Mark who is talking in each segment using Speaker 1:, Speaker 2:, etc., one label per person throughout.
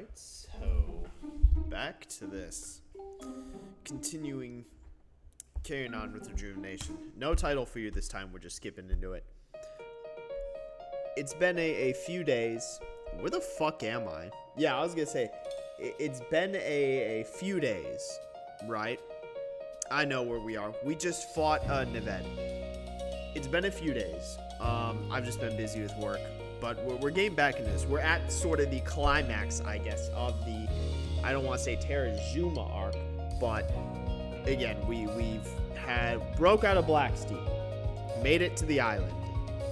Speaker 1: Alright, so back to this. Carrying on with Rejuvenation. No title for you this time, we're just skipping into it. It's been a few days. Where the fuck am I? Yeah, I was gonna say, it's been a few days, right? I know where we are. We just fought Neved. It's been a few days. I've just been busy with work. But we're getting back into this. We're at sort of the climax, I guess, of the, I don't want to say Terrazuma arc, but again, we've broke out of Blacksteep, made it to the island,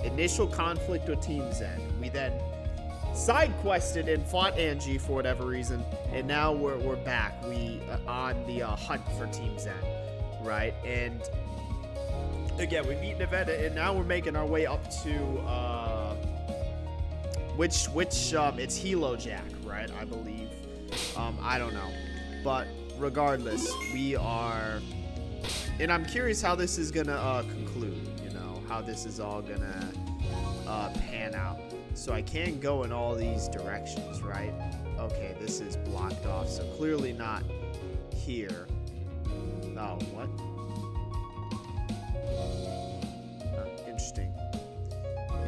Speaker 1: initial conflict with Team Zen. We then side quested and fought Angie for whatever reason, and now we're back. We on the hunt for Team Zen, right? And again, we beat Nevada, and now we're making our way up to which it's Hilo Jack, right? I believe. I don't know, but regardless, we are, and I'm curious how this is gonna conclude. You know, how this is all gonna pan out. So I can't go in all these directions, right? Okay, this is blocked off, so clearly not here. Oh, what? Interesting.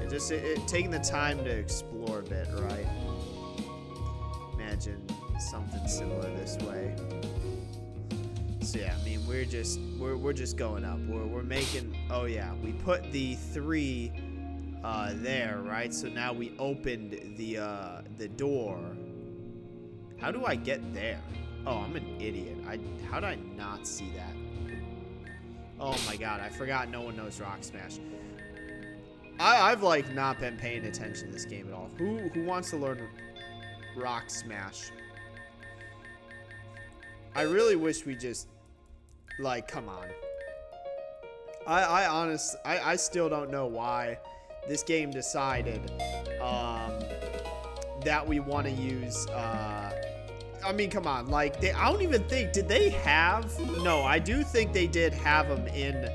Speaker 1: Just taking the time to explore a bit, right? Imagine something similar this way. So yeah, I mean, we're just going up. We're making. Oh yeah, we put the 3 there, right? So now we opened the door. How do I get there? Oh, I'm an idiot. How did I not see that? Oh my god, I forgot no one knows Rock Smash. I've like not been paying attention to this game at all. Who wants to learn Rock Smash? I really wish we just, like, come on. I still don't know why this game decided that we want to use I mean, come on, like, I don't even think, did they have, no, I do think they did have them in,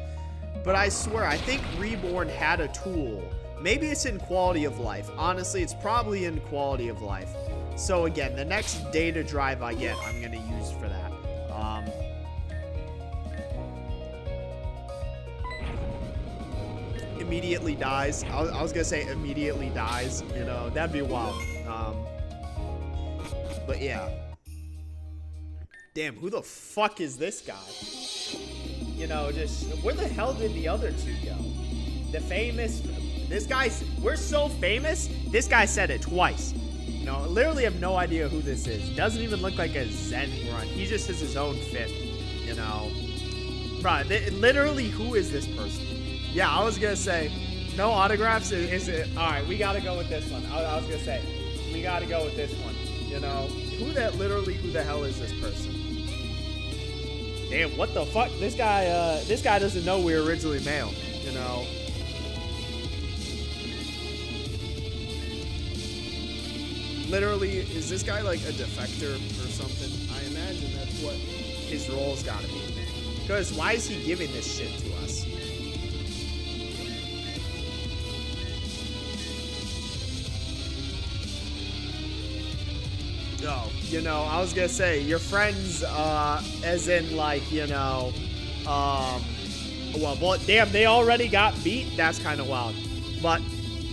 Speaker 1: but I swear, I think Reborn had a tool. Maybe it's in quality of life. Honestly, it's probably in quality of life. So again, the next data drive I get, I'm gonna use for that. Immediately dies. I was gonna say immediately dies. You know, that'd be wild. But yeah. Damn, who the fuck is this guy? You know, just, where the hell did the other 2 go? The famous, we're so famous, this guy said it twice. You know, I literally have no idea who this is. Doesn't even look like a Zen run. He just has his own fit, you know. Bro, literally, who is this person? Yeah, I was gonna say, no autographs, is it? Alright, we gotta go with this one. I was gonna say, we gotta go with this one. You know, who the hell is this person? Damn, what the fuck? This guy doesn't know we were originally male, you know. Literally, is this guy like a defector or something? I imagine that's what his role's gotta be. Because why is he giving this shit to us? Oh, you know, I was gonna say, your friends, as in, like, you know, well, damn, they already got beat? That's kind of wild. But,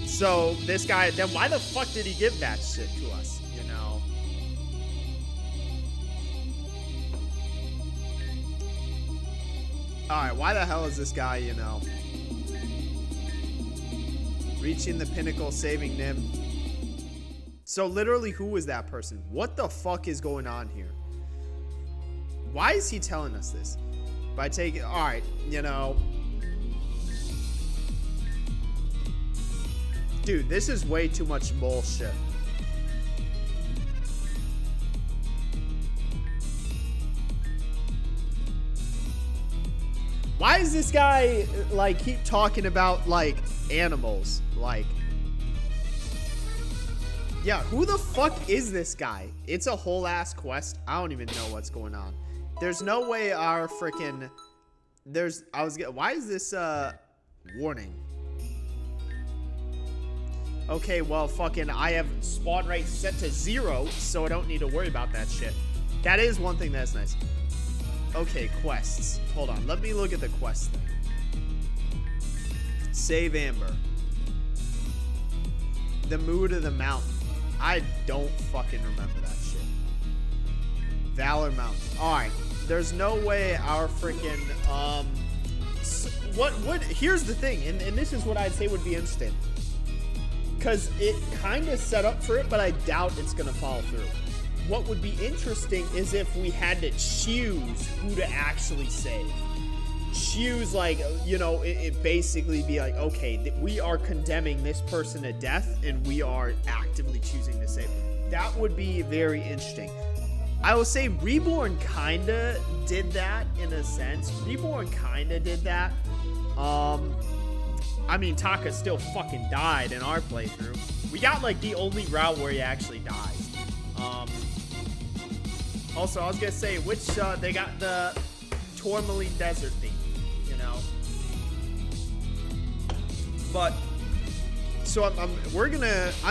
Speaker 1: so, this guy, then why the fuck did he give that shit to us, you know? Alright, why the hell is this guy, you know? Reaching the pinnacle, saving Nim. So literally, who was that person? What the fuck is going on here? Why is he telling us this? By taking, all right, you know. Dude, this is way too much bullshit. Why is this guy, like, keep talking about, like, animals? Like, yeah, who the fuck is this guy? It's a whole ass quest. I don't even know what's going on. There's no way our freaking, why is this warning? Okay, well, fucking, I have spawn rate set to 0, so I don't need to worry about that shit. That is one thing that's nice. Okay, quests. Hold on, let me look at the quest thing. Save Amber. The Mood of the Mountain. I don't fucking remember that shit. Valor Mountain. Alright, there's no way our freaking, here's the thing, and this is what I'd say would be interesting. Because it kind of set up for it, but I doubt it's going to follow through. What would be interesting is if we had to choose who to actually save. Choose, like, you know, it basically be like, okay, we are condemning this person to death, and we are actively choosing to save. That would be very interesting. I will say Reborn kind of did that in a sense. Reborn kind of did that. I mean, Taka still fucking died in our playthrough. We got, like, the only route where he actually dies. Also, I was gonna say, which, they got the Tourmaline Desert theme, you know? But, so I'm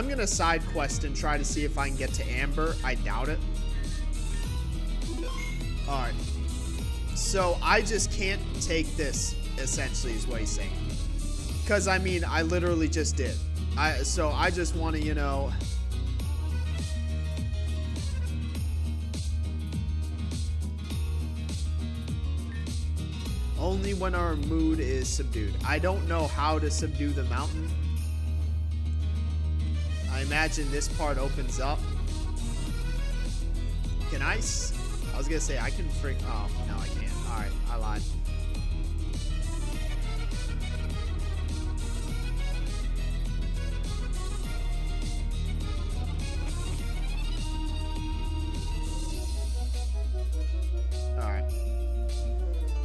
Speaker 1: gonna side quest and try to see if I can get to Amber. I doubt it. Alright. So, I just can't take this, essentially, is what he's saying. Because, I mean, I literally just did. So I just want to, you know... Only when our mood is subdued. I don't know how to subdue the mountain. I imagine this part opens up. Can I was going to say, I can freak... Oh, no, I can't. Alright, I lied.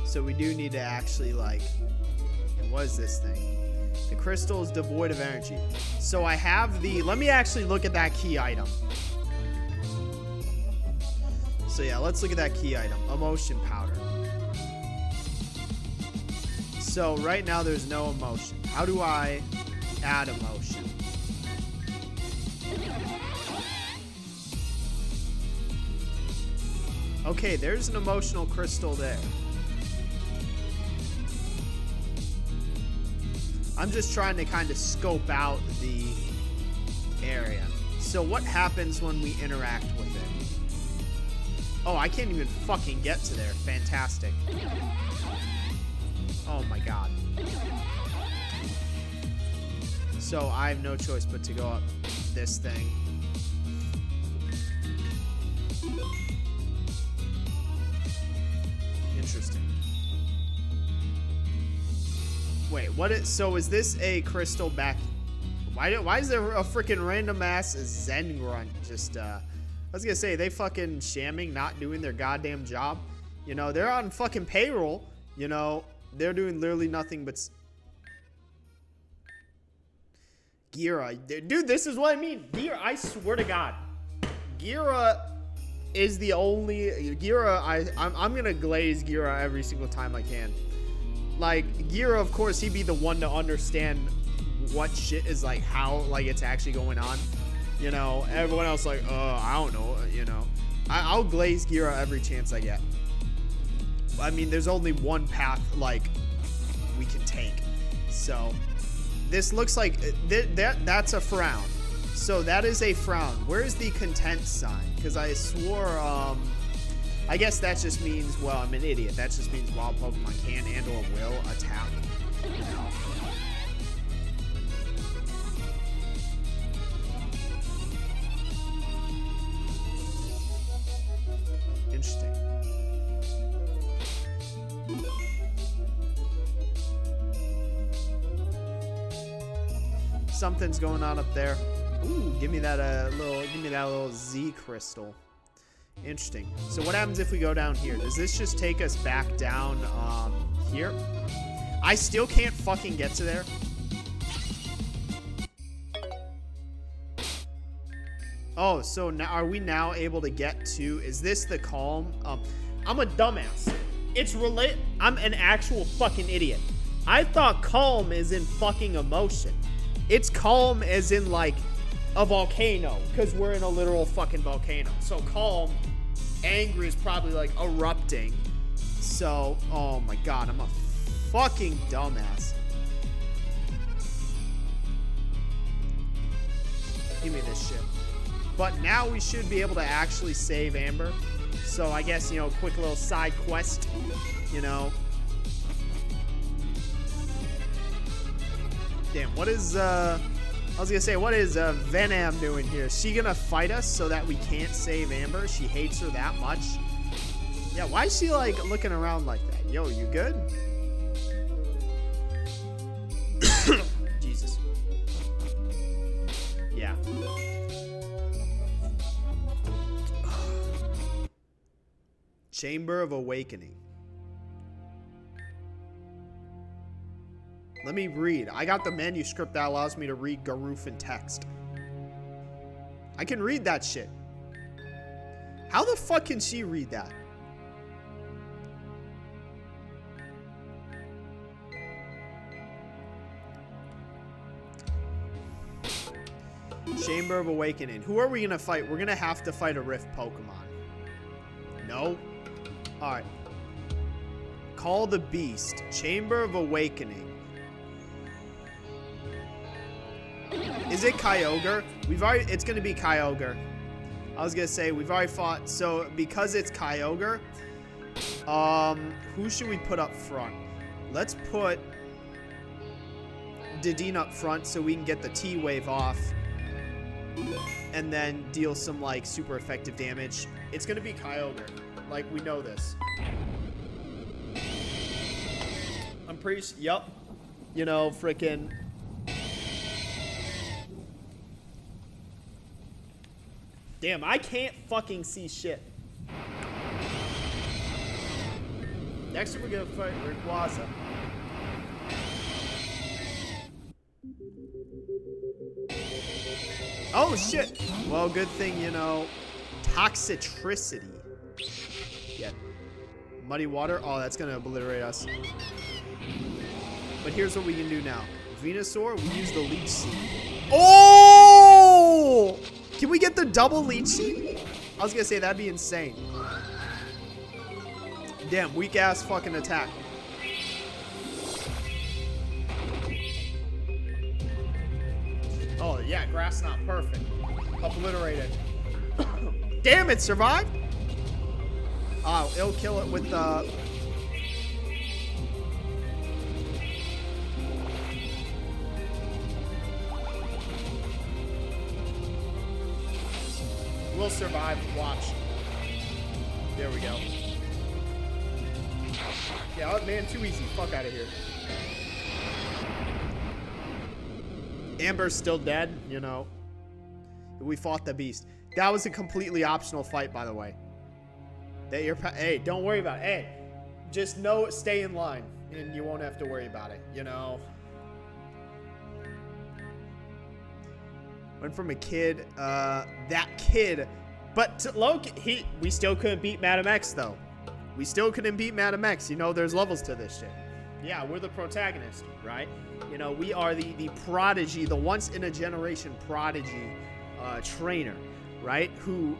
Speaker 1: So we do need to actually, like, what is this thing? The crystal is devoid of energy. So I have the, let me actually look at that key item. So yeah, let's look at that key item. Emotion powder. So right now there's no emotion. How do I add emotion? Okay, there's an emotional crystal there. I'm just trying to kind of scope out the area. So what happens when we interact with it? Oh, I can't even fucking get to there. Fantastic. Oh my god. So I have no choice but to go up this thing. Interesting. Wait, so is this a crystal back? Why is there a freaking random ass Zen grunt just, I was gonna say, they fucking shamming, not doing their goddamn job. You know, they're on fucking payroll. You know, they're doing literally nothing but... Gira. Dude, this is what I mean. Gira, I swear to God. Gira is the only... Gira, I'm gonna glaze Gira every single time I can. Like, Gira, of course, he'd be the one to understand what shit is, like, how, like, it's actually going on. You know, everyone else, like, I don't know, you know. I'll glaze Gira every chance I get. I mean, there's only one path, like, we can take. So, this looks like, that's a frown. So, that is a frown. Where's the content sign? Because I swore, I guess that just means, well, I'm an idiot. That just means wild Pokemon can and or will attack. You know. Interesting. Something's going on up there. Ooh, give me that little Z crystal. Interesting. So what happens if we go down here? Does this just take us back down here? I still can't fucking get to there. Oh, so now are we now able to get to... Is this the calm? I'm a dumbass. I'm an actual fucking idiot. I thought calm is in fucking emotion. It's calm as in, like, a volcano. Because we're in a literal fucking volcano. So calm, angry is probably, like, erupting. So, oh my god, I'm a fucking dumbass. Give me this shit. But now we should be able to actually save Amber. So I guess, you know, quick little side quest, you know. Damn, what is, I was gonna say, what is Venom doing here? Is she gonna fight us so that we can't save Amber? She hates her that much? Yeah, why is she, like, looking around like that? Yo, you good? Jesus. Yeah. Chamber of Awakening. Let me read. I got the manuscript that allows me to read Garufin text. I can read that shit. How the fuck can she read that? Chamber of Awakening. Who are we gonna fight? We're gonna have to fight a Rift Pokemon. No? Alright. Call the Beast. Chamber of Awakening. Is it Kyogre? It's gonna be Kyogre. I was gonna say, we've already fought, so because it's Kyogre, who should we put up front? Let's put Dedenne up front so we can get the T-Wave off. And then deal some, like, super effective damage. It's gonna be Kyogre. Like, we know this. I'm pretty sure, yup. You know, frickin'. Damn, I can't fucking see shit. Next we're gonna fight Rayquaza. Oh shit! Well, good thing, you know, Toxicity. Yeah. Muddy Water? Oh, that's gonna obliterate us. But here's what we can do now. Venusaur, we use the Leech Seed. Oh! Can we get the double Leech Seed? I was gonna say, that'd be insane. Damn, weak ass fucking attack. Oh, yeah, Grass Knot, perfect. Obliterated. Damn, it survived? Oh, it'll kill it with the... We'll survive, watch. There we go. Yeah, oh, man, too easy. Fuck out of here. Amber's still dead, you know. We fought the beast. That was a completely optional fight, by the way. That you're, hey, don't worry about it. Hey, just know, stay in line, and you won't have to worry about it, you know. Went from a kid, that kid, but to Loki, we still couldn't beat Madam X, though. We still couldn't beat Madam X. You know, there's levels to this shit. Yeah, we're the protagonist, right? You know, we are the prodigy, the once-in-a-generation prodigy trainer, right? Who,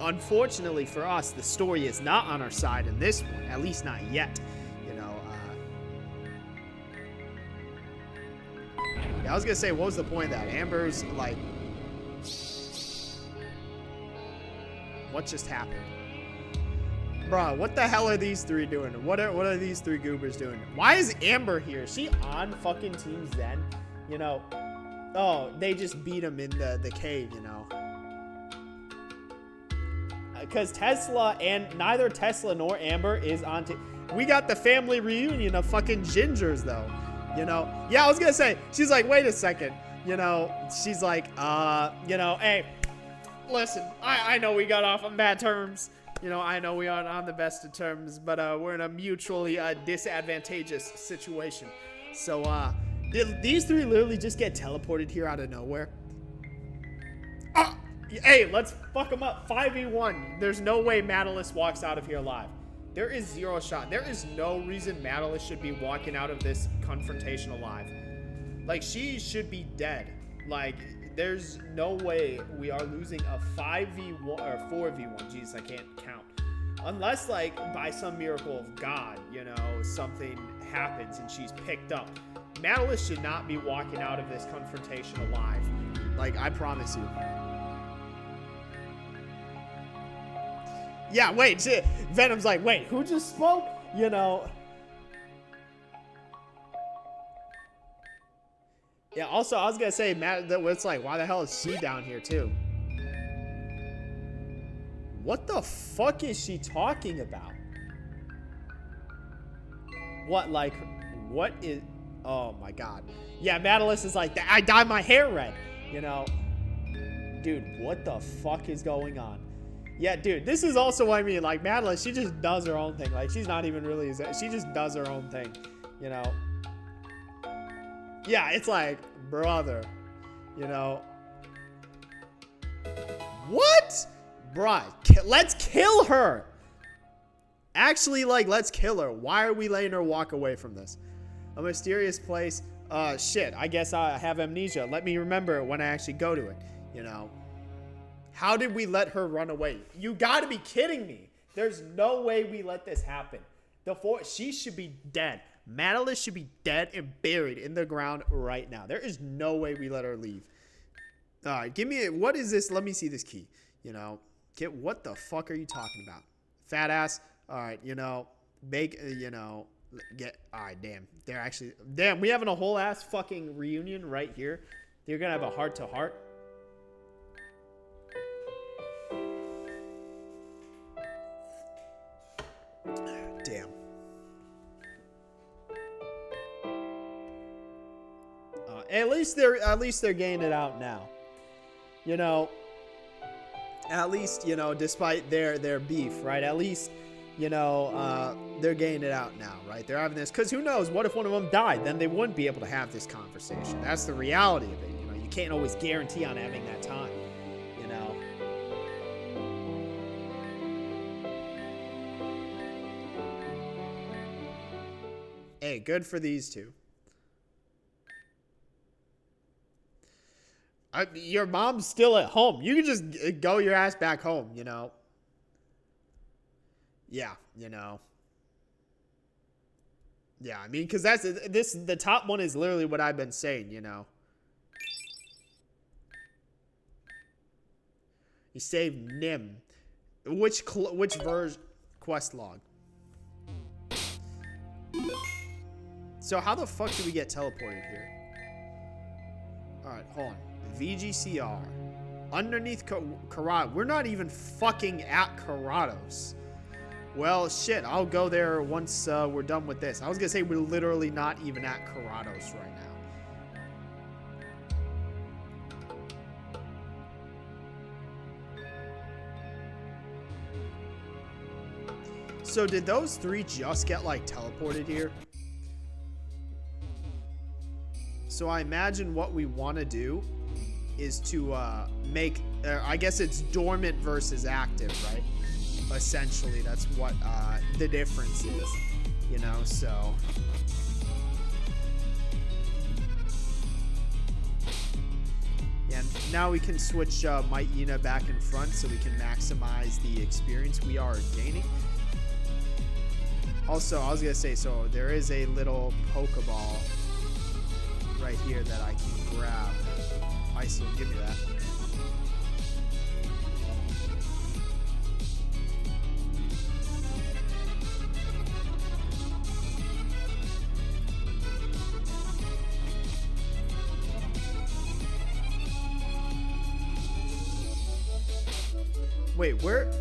Speaker 1: unfortunately for us, the story is not on our side in this one, at least not yet, you know. Yeah, I was gonna say, what was the point of that? Amber's, like... What just happened? Bro, what the hell are these three doing? What are these three goobers doing? Why is Amber here? Is she on fucking Team Zen? You know, oh, they just beat him in the cave, you know. Because Tesla and neither Tesla nor Amber is on team. We got the family reunion of fucking gingers, though. You know? Yeah, I was gonna say, she's like, wait a second. You know, she's like, you know, hey, listen, I know we got off on bad terms. You know, I know we aren't on the best of terms, but we're in a mutually disadvantageous situation. So, did these three literally just get teleported here out of nowhere? Hey, let's fuck them up. 5v1. There's no way Madalis walks out of here alive. There is zero shot. There is no reason Madalis should be walking out of this confrontation alive. Like, she should be dead. Like, there's no way we are losing a 5v1 or 4v1. Jesus, I can't count. Unless, like, by some miracle of God, you know, something happens and she's picked up. Madalis should not be walking out of this confrontation alive. Like, I promise you. Yeah, wait. Venom's like, wait, who just spoke? You know. Yeah, also, I was going to say, Matt, it's like, why the hell is she down here, too? What the fuck is she talking about? What, like, what is... Oh, my God. Yeah, Madalis is like, I dyed my hair red, you know? Dude, what the fuck is going on? Yeah, dude, this is also what I mean. Like, Madalis, she just does her own thing. Like, she's not even really... She just does her own thing, you know? Yeah, it's like, brother, you know. What? Bruh, let's kill her. Actually, like, let's kill her. Why are we letting her walk away from this? A mysterious place. Shit, I guess I have amnesia. Let me remember when I actually go to it, you know. How did we let her run away? You gotta be kidding me. There's no way we let this happen. She should be dead. Madalis should be dead and buried in the ground right now. There is no way we let her leave. All right, give me what is this? Let me see this key. You know, what the fuck are you talking about? Fat ass. All right, you know, you know, all right, damn. They're actually, damn, we having a whole ass fucking reunion right here. You're going to have a heart to heart. Damn. At least they're getting it out now. You know, at least, you know, despite their beef, right? At least, you know, they're getting it out now, right? They're having this, because who knows? What if one of them died? Then they wouldn't be able to have this conversation. That's the reality of it. You know, you can't always guarantee on having that time, you know. Hey, good for these two. Your mom's still at home. You can just go your ass back home, you know. Yeah, you know. Yeah, I mean, because the top one is literally what I've been saying, you know. You saved Nim. Which version? Quest log. So how the fuck did we get teleported here? Alright, hold on. VGCR. Underneath Corrado. We're not even fucking at Corrados. Well, shit. I'll go there once we're done with this. I was gonna say we're literally not even at Corrados right now. So did those three just get, like, teleported here? So I imagine what we want to do is to make, I guess it's dormant versus active, right? Essentially, that's what the difference is, you know, so. Yeah, now we can switch Myena back in front so we can maximize the experience we are gaining. Also, I was going to say, so there is a little Pokeball right here that I can grab. Icy, give me that. Wait, where?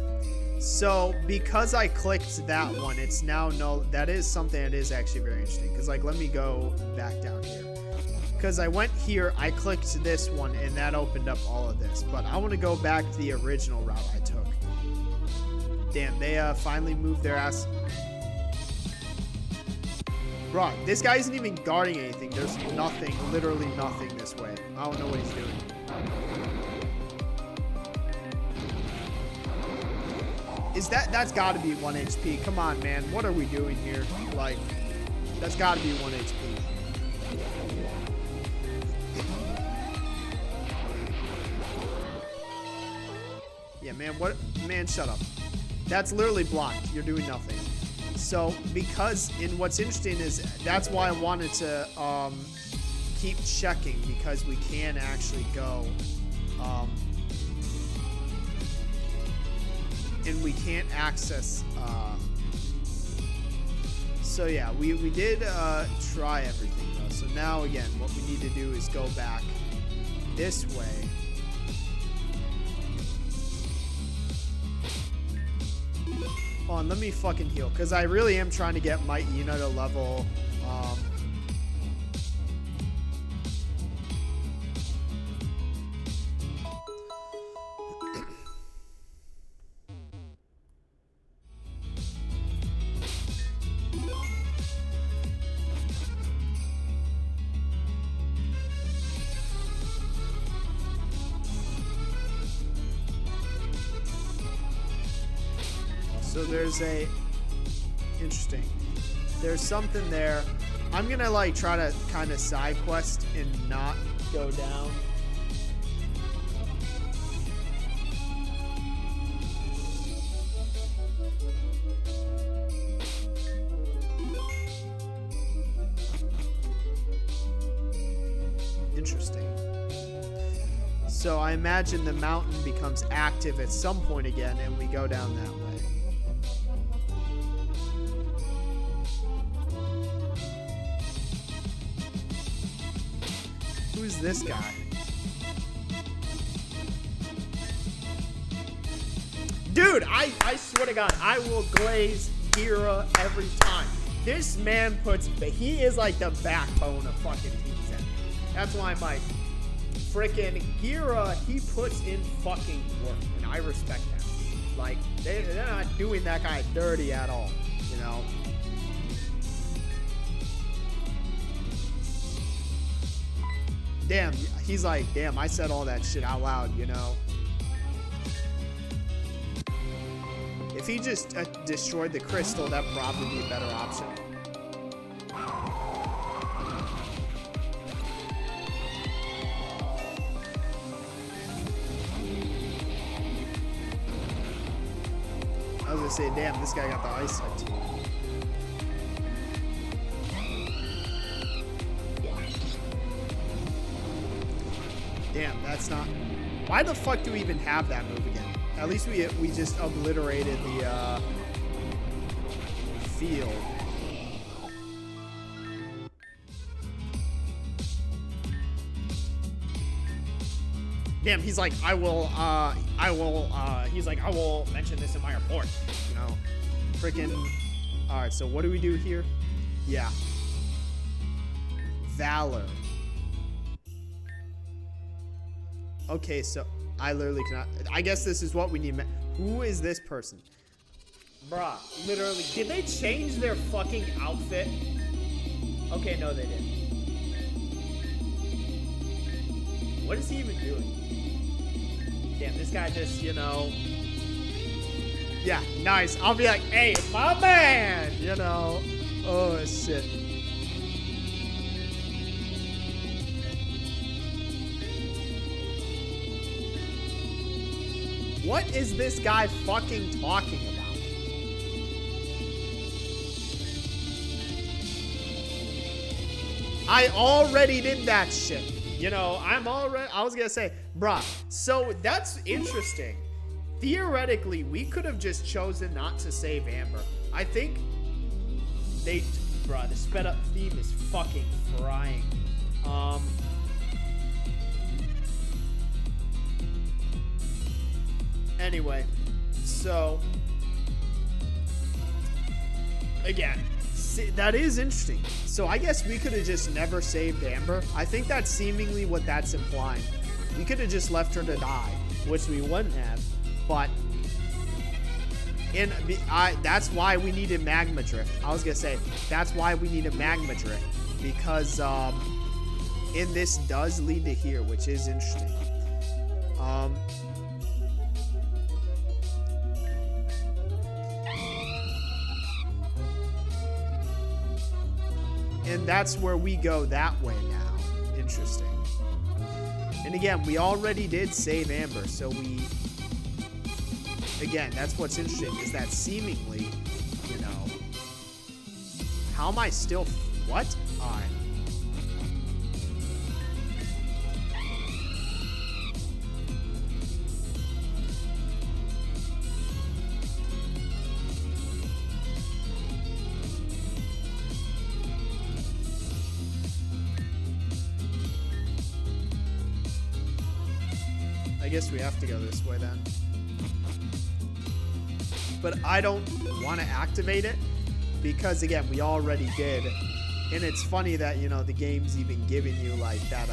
Speaker 1: So, because I clicked that one, it's now no. That is something that is actually very interesting. Because, like, let me go back down here. Because I went here, I clicked this one, and that opened up all of this. But I want to go back to the original route I took. Damn, they finally moved their ass. Bro, this guy isn't even guarding anything. There's nothing, literally nothing this way. I don't know what he's doing. That's got to be 1 HP. Come on, man. What are we doing here? Like, that's got to be 1 HP. Yeah, man, what? Man, shut up. That's literally blocked. You're doing nothing. So, because, and what's interesting is, that's why I wanted to keep checking, because we can actually go, and we can't access, so yeah, we did try everything though. So now again, what we need to do is go back this way. Hold on, let me fucking heal, because I really am trying to get my Ina to level, so there's a, interesting, there's something there. I'm gonna like try to kind of side quest and not go down. Interesting. So I imagine the mountain becomes active at some point again and we go down that way. Who's this guy? Dude, I swear to God, I will glaze Gira every time. This man puts, he is like the backbone of fucking Team 10. That's why I'm like, frickin' Gira, he puts in fucking work, and I respect that. Like, they're not doing that guy dirty at all, you know? Damn, he's like, damn, I said all that shit out loud, you know? If he just destroyed the crystal, that'd probably be a better option. I was gonna say, damn, this guy got the ice type too. Damn, that's not... Why the fuck do we even have that move again? At least we just obliterated the field. Damn, he's like, he's like, I will mention this in my report, you know? Freaking... Alright, so what do we do here? Yeah. Valor. Okay, so I literally cannot... I guess this is what we need. Who is this person? Bruh, literally. Did they change their fucking outfit? Okay, no, they didn't. What is he even doing? Damn, this guy just, you know... Yeah, nice. I'll be like, hey, my man! You know? Oh, shit. What is this guy fucking talking about? I already did that shit. You know, I was gonna say, bruh, so that's interesting. Theoretically, we could have just chosen not to save Amber. I think bruh, the sped up theme is fucking frying. Anyway, so again, see, that is interesting. So I guess we could have just never saved Amber. I think that's seemingly what that's implying. We could have just left her to die, which we wouldn't have, but that's why we needed Magma Drift. I was gonna say, that's why we needed Magma Drift, because and this does lead to here, which is interesting. And that's where we go that way now. Interesting. And again, we already did save Amber, so we again, that's what's interesting, is that seemingly, you know, how am I still, what? All right. I guess we have to go this way then. But I don't want to activate it because, again, we already did. And it's funny that, you know, the game's even giving you like that,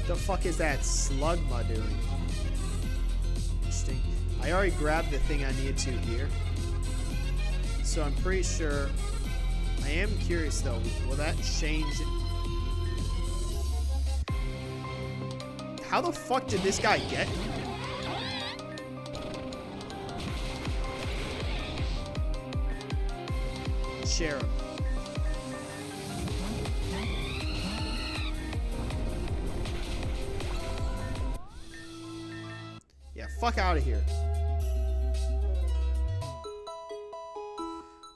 Speaker 1: the fuck is that Slugma doing? Interesting. I already grabbed the thing I needed to here. So I'm pretty sure, I am curious though, will that change? How the fuck did this guy get here? Sheriff. Yeah, fuck out of here.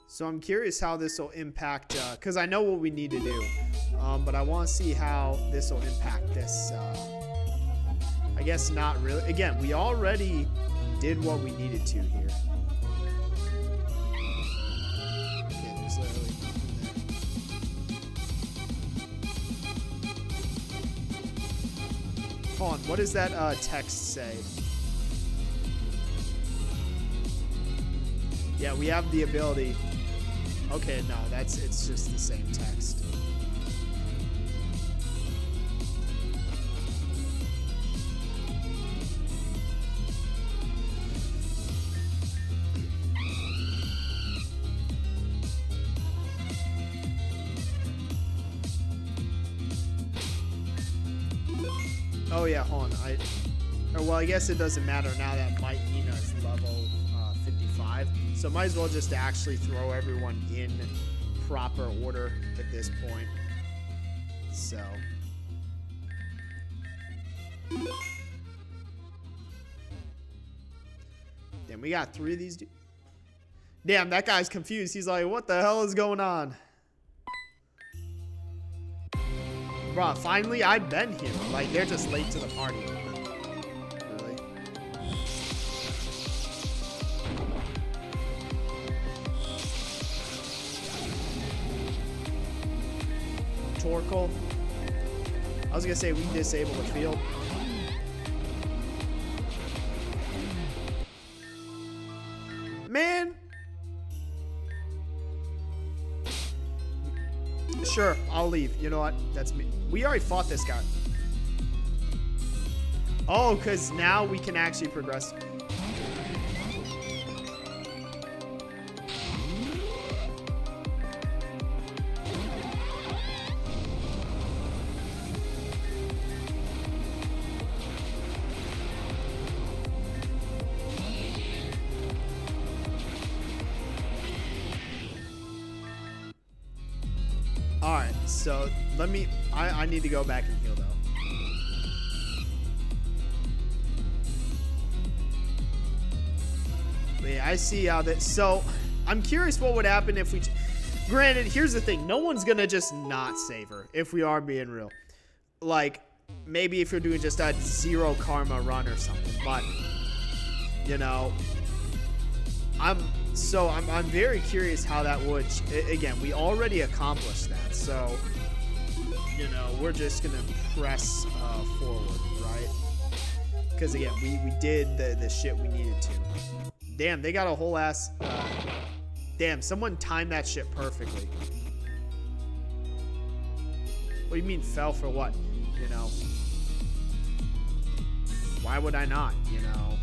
Speaker 1: So I'm curious how this will impact, because I know what we need to do, but I want to see how this will impact this. I guess not really. Again, we already did what we needed to here. Okay, there's literally nothing there. Hold on, what does that text say? Yeah, we have the ability. Okay, no, it's just the same text. Oh yeah, hold on. Well, I guess it doesn't matter now that Might Nina is level 55. So might as well just actually throw everyone in proper order at this point. So. Damn, we got 3 of these dudes. Damn, that guy's confused. He's like, what the hell is going on? Bro, finally, I've been here. Like, they're just late to the party. Really? Torkoal. I was gonna say, we disable the field. Man! Sure, I'll leave. You know what? That's me. We already fought this guy. Oh, because now we can actually progress. Alright, so let me... I need to go back and heal, though. But yeah, I see how that... So, I'm curious what would happen if we... Granted, here's the thing. No one's gonna just not save her, if we are being real. Like, maybe if you're doing just a 0 karma run or something. But, you know... I'm very curious how that would... Again, we already accomplished that, so... You know, we're just gonna press forward, right? Because, again, we did the shit we needed to. Damn, they got a whole ass... damn, someone timed that shit perfectly. What do you mean, fell for what? You know? Why would I not, you know?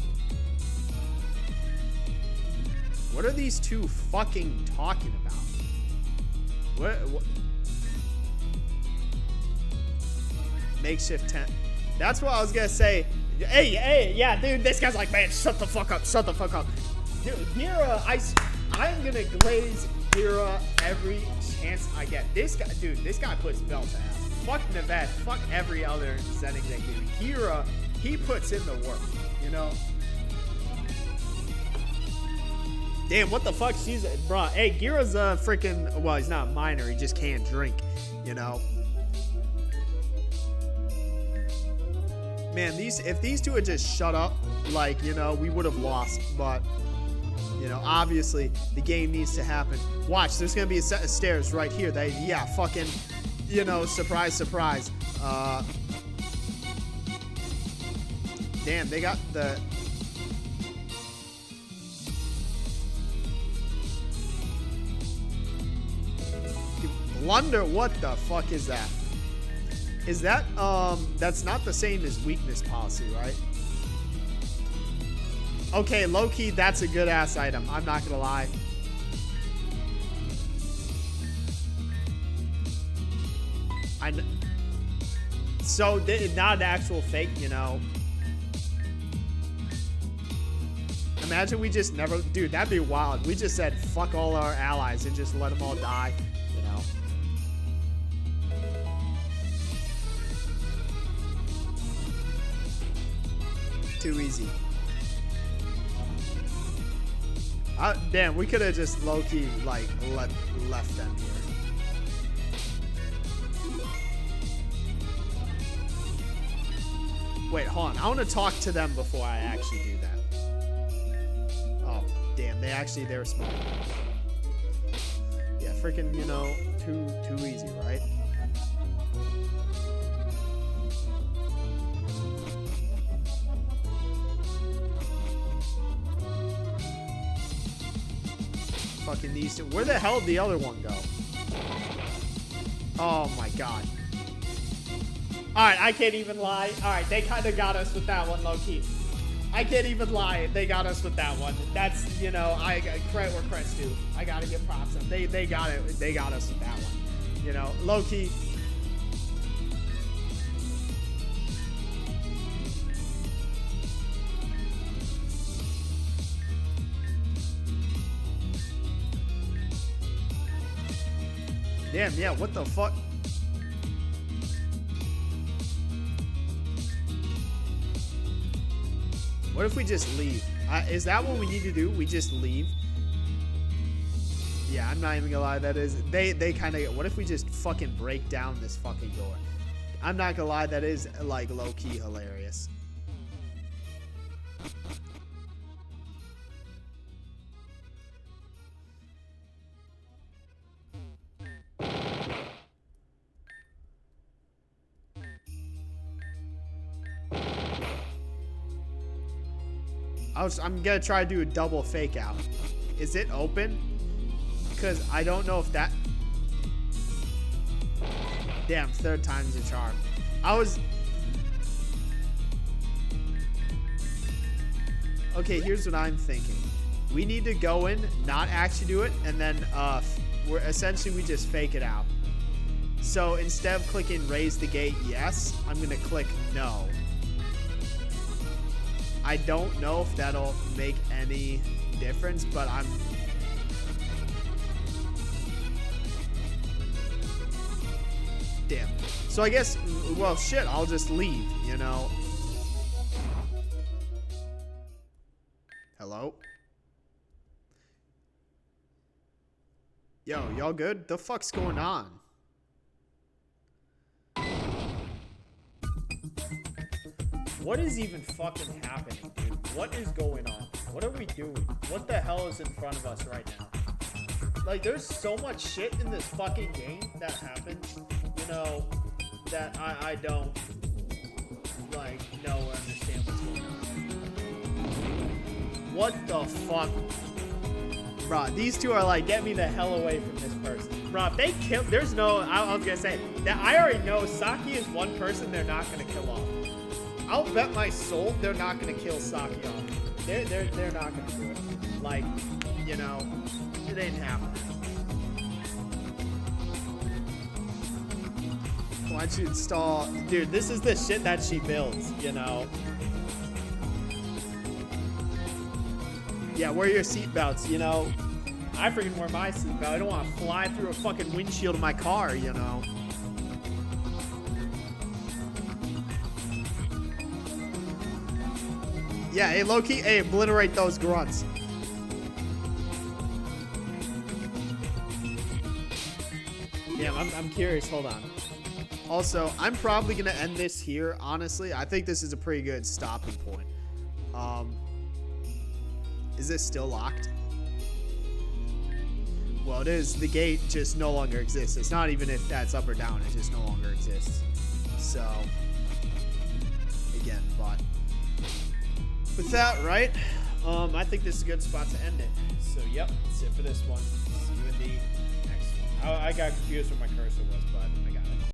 Speaker 1: What are these two fucking talking about? What? Makeshift tent. That's what I was gonna say. Hey, yeah, dude, this guy's like, man, shut the fuck up, shut the fuck up. Dude, Hera, I'm gonna glaze Hera every chance I get. This guy, dude, this guy puts belt to ass. Fuck Nevette, fuck every other Zen executive. Hera he puts in the work, you know? Damn, what the fuck? Bruh, hey, Gira's a freaking, well, he's not a minor, he just can't drink, you know? Man, if these two had just shut up, like, you know, we would have lost, but, you know, obviously, the game needs to happen. Watch, there's gonna be a set of stairs right here. Yeah, fucking, you know, surprise, surprise. Damn, they got the... Blunder, what the fuck is that? Is that, that's not the same as weakness policy, right? Okay, low-key, that's a good-ass item. I'm not gonna lie. So, not an actual fake, you know. Imagine we just never... Dude, that'd be wild. We just said, fuck all our allies and just let them all die, you know. Too easy. Damn, we could have just low-key, like, left them here. Wait, hold on. I want to talk to them before I actually do that. Oh, damn. They were smart. Yeah, freaking, you know, too easy, right? Fucking these two. Where the hell did the other one go? Oh my god. Alright, I can't even lie. Alright, they kind of got us with that one, low-key. I can't even lie. They got us with that one. That's, you know, I credit where credit's due. I gotta give props to them. They got it. They got us with that one. You know, low-key. Damn, yeah, what the fuck? What if we just leave? Is that what we need to do? We just leave? Yeah, I'm not even gonna lie, that is... They kind of... What if we just fucking break down this fucking door? I'm not gonna lie, that is, like, low-key hilarious. I'm gonna try to do a double fake out. Is it open? Because I don't know if that... Damn, third time's the charm. Okay, here's what I'm thinking. We need to go in, not actually do it, and then we just fake it out. So instead of clicking raise the gate yes, I'm gonna click no. I don't know if that'll make any difference, but I'm... Damn. So I guess, well, shit, I'll just leave, you know? Hello? Yo, y'all good? The fuck's going on? What is even fucking happening, dude? What is going on? What are we doing? What the hell is in front of us right now? Like, there's so much shit in this fucking game that happens, you know, that I don't, like, know or understand what's going on. What the fuck? Bruh, these two are like, get me the hell away from this person. Bruh, if they kill, there's no, I was gonna say, that I already know Saki is one person they're not gonna kill off. I'll bet my soul they're not gonna kill Saki off. They're not gonna do it. Like, you know, it ain't happening. Why don't you install... Dude, this is the shit that she builds, you know? Yeah, wear your seatbelts, you know? I freaking wear my seatbelt. I don't want to fly through a fucking windshield of my car, you know? Yeah, hey, low-key, hey, obliterate those grunts. Yeah, I'm curious. Hold on. Also, I'm probably going to end this here, honestly. I think this is a pretty good stopping point. Is this still locked? Well, it is. The gate just no longer exists. It's not even if that's up or down. It just no longer exists. So, again, but with that, right? I think this is a good spot to end it. So, yep, that's it for this one. See you in the next one. I got confused where my cursor was, but I got it.